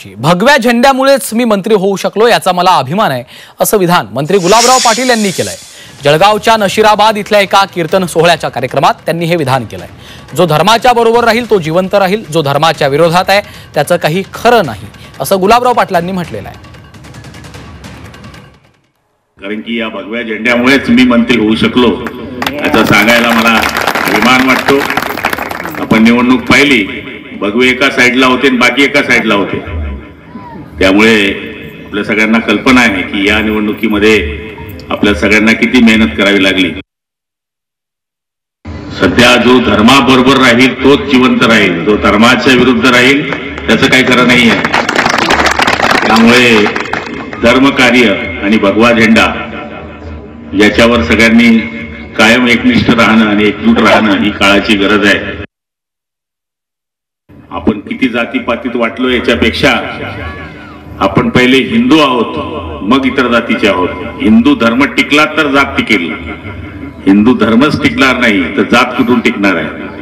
भगव्या झेंड्यामुळेच मी मंत्री होऊ शकलो याचा मला अभिमान आहे असं विधान मंत्री गुलाबराव पाटील यांनी केलंय। जळगावच्या नशिराबाद इथल्या एका कीर्तन सोहळ्याच्या कार्यक्रमात त्यांनी हे विधान केलंय। जो धर्माच्या बरोबर राहील तो जिवंत राहील, जो धर्माच्या विरोधात आहे त्याचं काही खरं नाही असं गुलाबराव पाटलांनी म्हटलेलं आहे। कारण की या भगव्या झेंड्यामुळेच मी मंत्री होऊ शकलो याचं सांगायला मला अभिमान वाटतो। आपण निवडणूक पाहिली, भगवे एका साईडला होते आणि बाकी एका साईडला होते, त्यामुळे आपल्या सगळ्यांना कल्पना आहे की या निवडणुकीमध्ये आपल्या सगळ्यांना किती मेहनत करावी लागली। सध्या जो धर्माबरोबर राहील तोच जिवंत राहील, जो धर्माच्या विरुद्ध राहील त्याचं काही खरं नाही आहे। त्यामुळे धर्मकार्य आणि भगवा झेंडा याच्यावर सगळ्यांनी कायम एकनिष्ठ राहणं आणि एकजूट राहणं ही काळाची गरज आहे। आपण किती जातीपातीत वाटलो याच्यापेक्षा आपण पहिले हिंदू आहोत, मग इतर जातीचे आहोत। हिंदू धर्म टिकला तर जात टिकेल, हिंदू धर्मच टिकणार नाही तर जात कुठून टिकणार आहे।